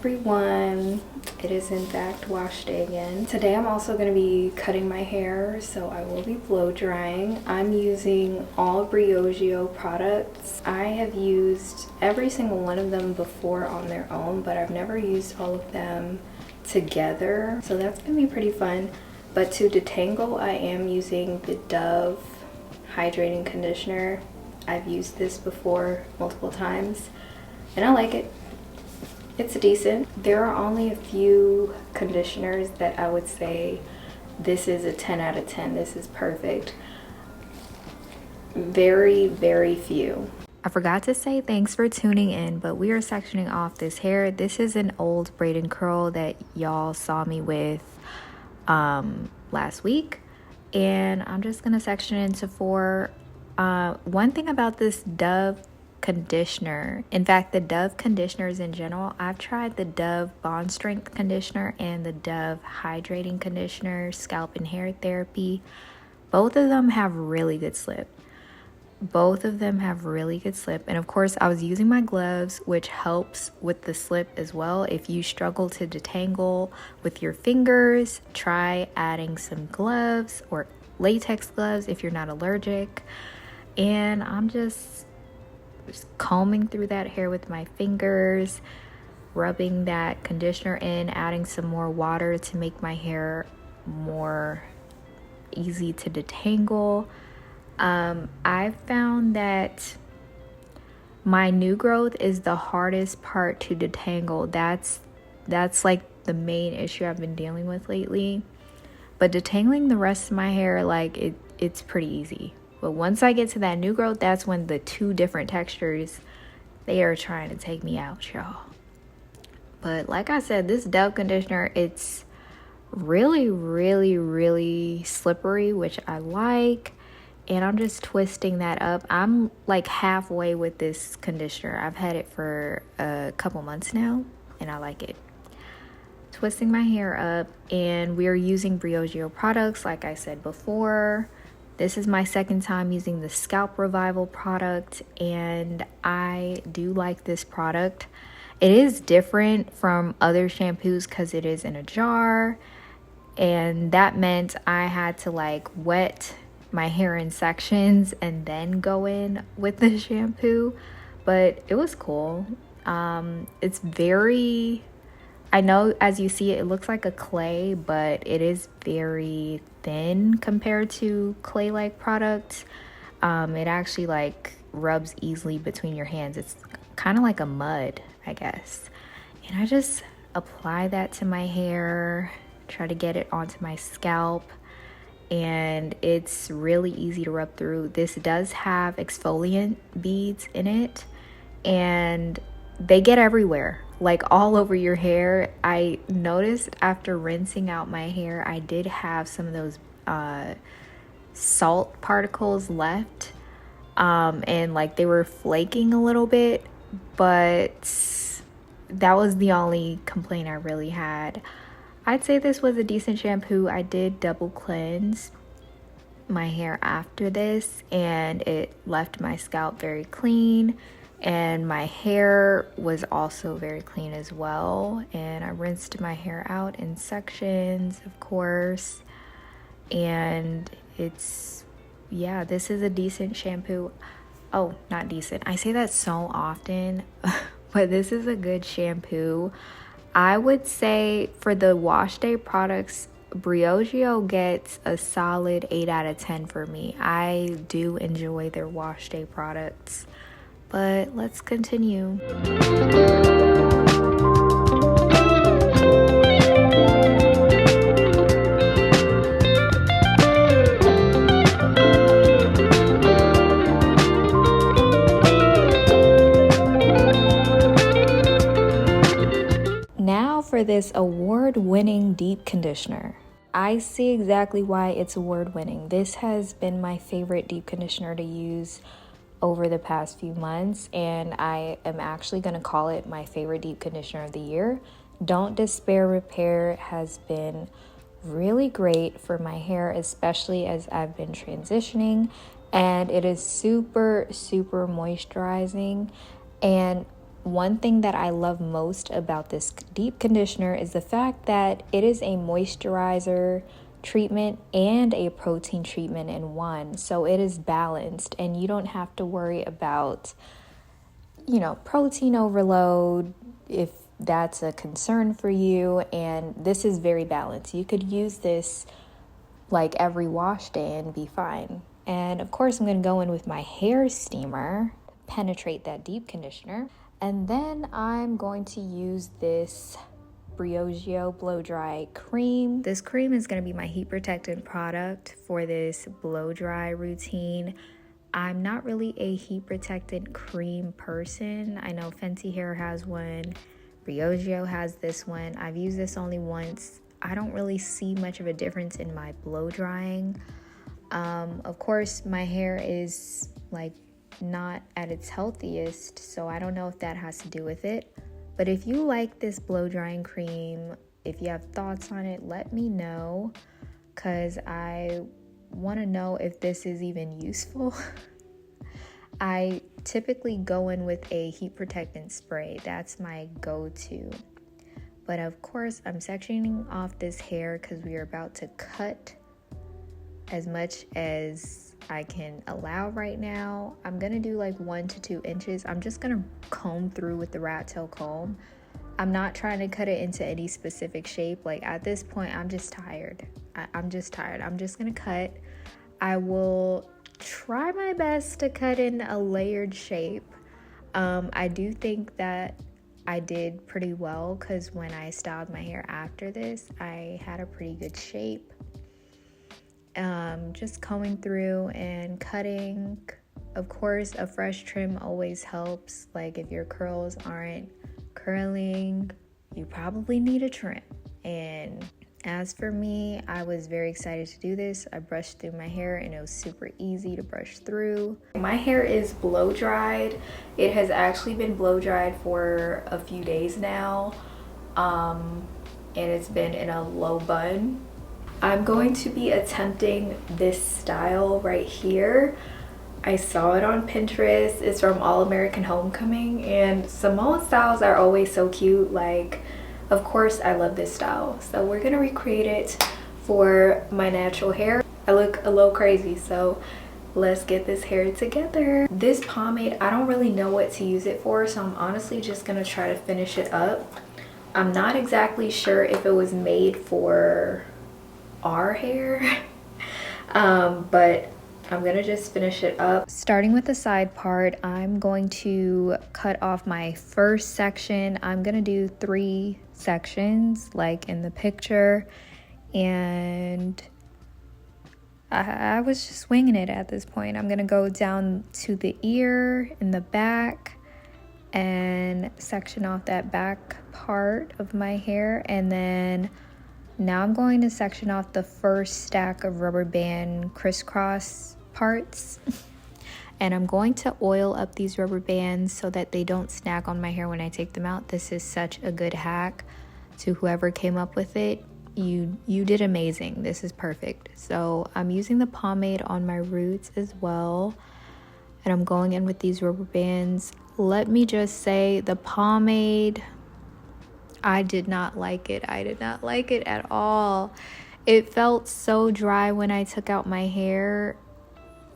everyone, it is in fact wash day again. Today I'm also going to be cutting my hair, so I will be blow drying. I'm using all Briogeo products. I have used every single one of them before on their own, but I've never used all of them together, so that's going to be pretty fun. But to detangle, I am using the Dove hydrating conditioner. I've used this before multiple times and I like it. It's decent. There are only a few conditioners that I would say this is a 10 out of 10. This is perfect. Very, very few. I forgot to say thanks for tuning in, but we are sectioning off this hair. This is an old braid and curl that y'all saw me with last week, and I'm just gonna section it into 4. One thing about this Dove conditioner, in fact the Dove conditioners in general, I've tried the Dove Bond Strength conditioner and the Dove hydrating conditioner, scalp and hair therapy. Both of them have really good slip. And of course I was using my gloves, which helps with the slip as well. If you struggle to detangle with your fingers, try adding some gloves or latex gloves if you're not allergic. And I'm just combing through that hair with my fingers, rubbing that conditioner in, adding some more water to make my hair more easy to detangle. I found that my new growth is the hardest part to detangle. That's like the main issue I've been dealing with lately. But detangling the rest of my hair, like it's pretty easy. But once I get to that new growth, that's when the 2 different textures, they are trying to take me out, y'all. But like I said, this Dove conditioner, it's really, really, really slippery, which I like. And I'm just twisting that up. I'm like halfway with this conditioner. I've had it for a couple months now, and I like it. Twisting my hair up, and we are using Briogeo products, like I said before. This is my second time using the Scalp Revival product, and I do like this product. It is different from other shampoos because it is in a jar, and that meant I had to like wet my hair in sections and then go in with the shampoo, but it was cool. It's very, I know as you see it, it looks like a clay, but it is very thin compared to clay-like products. It actually like rubs easily between your hands. It's kind of like a mud, I guess. And I just apply that to my hair, try to get it onto my scalp, and it's really easy to rub through. This does have exfoliant beads in it, and they get everywhere, like all over your hair. I noticed after rinsing out my hair, I did have some of those salt particles left, and like they were flaking a little bit, but that was the only complaint I really had. I'd say this was a decent shampoo. I did double cleanse my hair after this, and it left my scalp very clean, and my hair was also very clean as well. And I rinsed my hair out in sections, of course, and yeah, this is a decent shampoo. Oh, not decent, I say that so often but this is a good shampoo. I would say for the wash day products, Briogeo gets a solid 8 out of 10 for me. I do enjoy their wash day products. But let's continue. Now for this award-winning deep conditioner. I see exactly why it's award-winning. This has been my favorite deep conditioner to use over the past few months, and I am actually going to call it my favorite deep conditioner of the year. Don't Despair Repair has been really great for my hair, especially as I've been transitioning, and it is super moisturizing. And one thing that I love most about this deep conditioner is the fact that it is a moisturizer treatment and a protein treatment in one. So it is balanced and you don't have to worry about, protein overload if that's a concern for you. And this is very balanced. You could use this like every wash day and be fine. And of course, I'm going to go in with my hair steamer to penetrate that deep conditioner. And then I'm going to use this Briogeo blow dry cream. This cream is going to be my heat protectant product for this blow dry routine. I'm not really a heat protectant cream person. I know Fenty Hair has one. Briogeo has this one. I've used this only once. I don't really see much of a difference in my blow drying. Of course, my hair is like not at its healthiest, so I don't know if that has to do with it. But if you like this blow drying cream, if you have thoughts on it, let me know, because I want to know if this is even useful. I typically go in with a heat protectant spray. That's my go-to. But of course, I'm sectioning off this hair because we are about to cut as much as I can allow right now. I'm gonna do like 1 to 2 inches. I'm just gonna comb through with the rat tail comb. I'm not trying to cut it into any specific shape. Like at this point, I'm just tired. I'm just tired. I'm just gonna cut. I will try my best to cut in a layered shape. I do think that I did pretty well because when I styled my hair after this, I had a pretty good shape. Just combing through and cutting. Of course, a fresh trim always helps. Like if your curls aren't curling, you probably need a trim. And as for me, I was very excited to do this. I brushed through my hair and it was super easy to brush through. My hair is blow dried. It has actually been blow dried for a few days now. And it's been in a low bun. I'm going to be attempting this style right here. I saw it on Pinterest. It's from All American Homecoming, and Samoan styles are always so cute. Like, of course I love this style, so we're gonna recreate it for my natural hair. I look a little crazy, so let's get this hair together. This pomade, I don't really know what to use it for, so I'm honestly just gonna try to finish it up. I'm not exactly sure if it was made for our hair, but I'm gonna just finish it up. Starting with the side part, I'm going to cut off my first section. I'm gonna do 3 sections like in the picture, and I was just winging it at this point. I'm gonna go down to the ear in the back and section off that back part of my hair, and then now I'm going to section off the first stack of rubber band crisscross parts. And I'm going to oil up these rubber bands so that they don't snag on my hair when I take them out. This is such a good hack. To whoever came up with it, you did amazing. This is perfect. So I'm using the pomade on my roots as well. And I'm going in with these rubber bands. Let me just say, the pomade, I did not like it. I did not like it at all. It felt so dry when I took out my hair.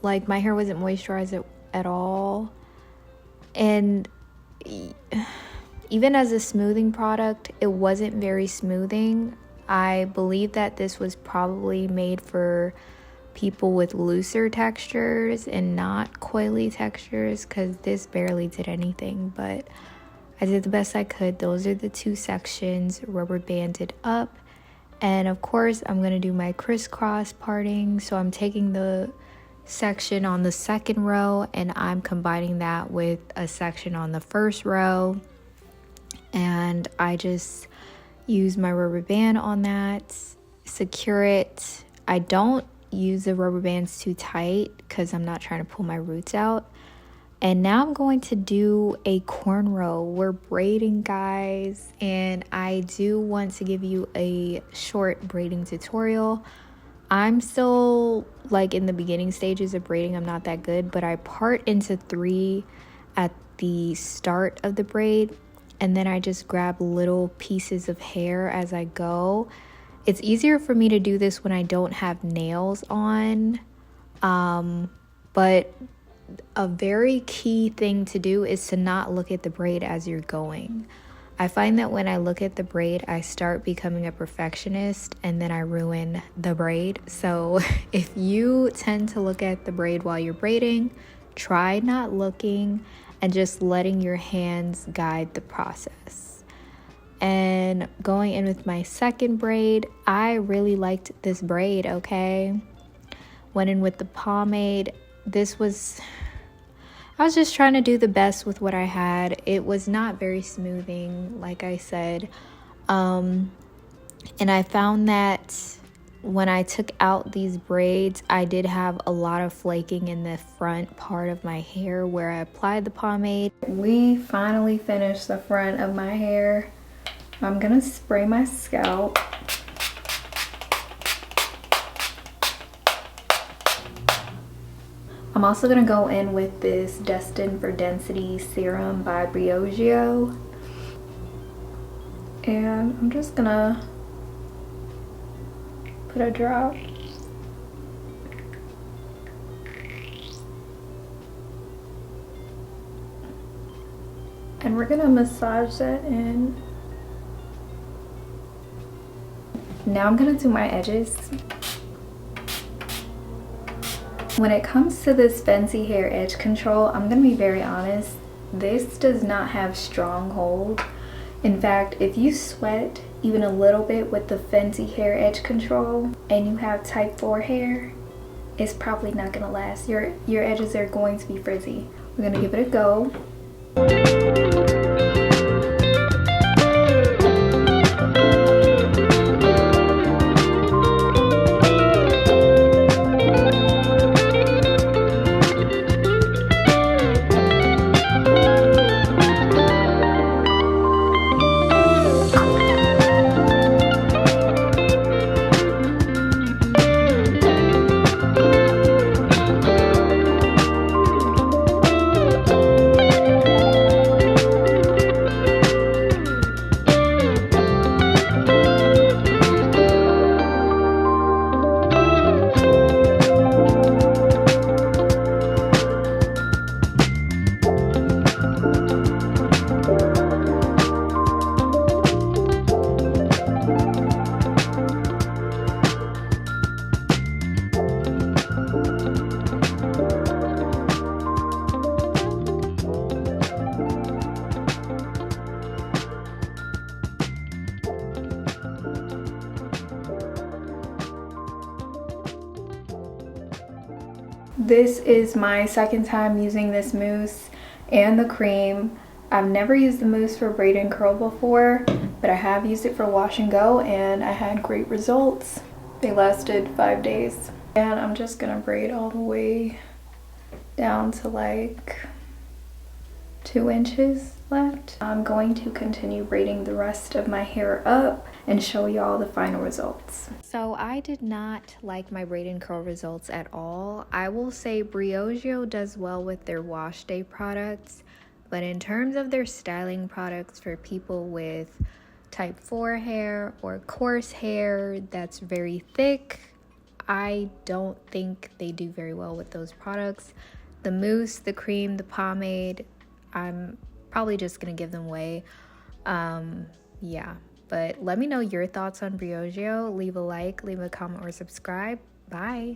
Like my hair wasn't moisturized at all. And even as a smoothing product, it wasn't very smoothing. I believe that this was probably made for people with looser textures and not coily textures, because this barely did anything, but I did the best I could. Those are the 2 sections, rubber banded up. And of course, I'm going to do my crisscross parting. So I'm taking the section on the second row and I'm combining that with a section on the first row. And I just use my rubber band on that, secure it. I don't use the rubber bands too tight because I'm not trying to pull my roots out. And now I'm going to do a cornrow. We're braiding, guys, and I do want to give you a short braiding tutorial. I'm still like in the beginning stages of braiding. I'm not that good, but I part into 3 at the start of the braid, and then I just grab little pieces of hair as I go. It's easier for me to do this when I don't have nails on, but a very key thing to do is to not look at the braid as you're going. I find that when I look at the braid, I start becoming a perfectionist and then I ruin the braid. So if you tend to look at the braid while you're braiding, try not looking and just letting your hands guide the process. And going in with my second braid, I really liked this braid, okay? Went in with the pomade. I was just trying to do the best with what I had. It was not very smoothing, like I said. And I found that when I took out these braids, I did have a lot of flaking in the front part of my hair where I applied the pomade. We finally finished the front of my hair. I'm gonna spray my scalp. I'm also gonna go in with this Destined for Density serum by Briogeo. And I'm just gonna put a drop. And we're gonna massage that in. Now I'm gonna do my edges. When it comes to this Fenty hair edge control, I'm gonna be very honest, this does not have strong hold. In fact, if you sweat even a little bit with the Fenty hair edge control and you have type 4 hair, it's probably not gonna last. Your edges are going to be frizzy. We're gonna give it a go. This is my second time using this mousse and the cream. I've never used the mousse for braid and curl before, but I have used it for wash and go and I had great results. They lasted 5 days. And I'm just gonna braid all the way down to like 2 inches left. I'm going to continue braiding the rest of my hair up and show y'all the final results. So I did not like my braid and curl results at all. I will say Briogeo does well with their wash day products, but in terms of their styling products for people with type 4 hair or coarse hair that's very thick, I don't think they do very well with those products. The mousse, the cream, the pomade, I'm probably just gonna give them away. Yeah, but let me know your thoughts on Briogeo. Leave a like, leave a comment, or subscribe. Bye.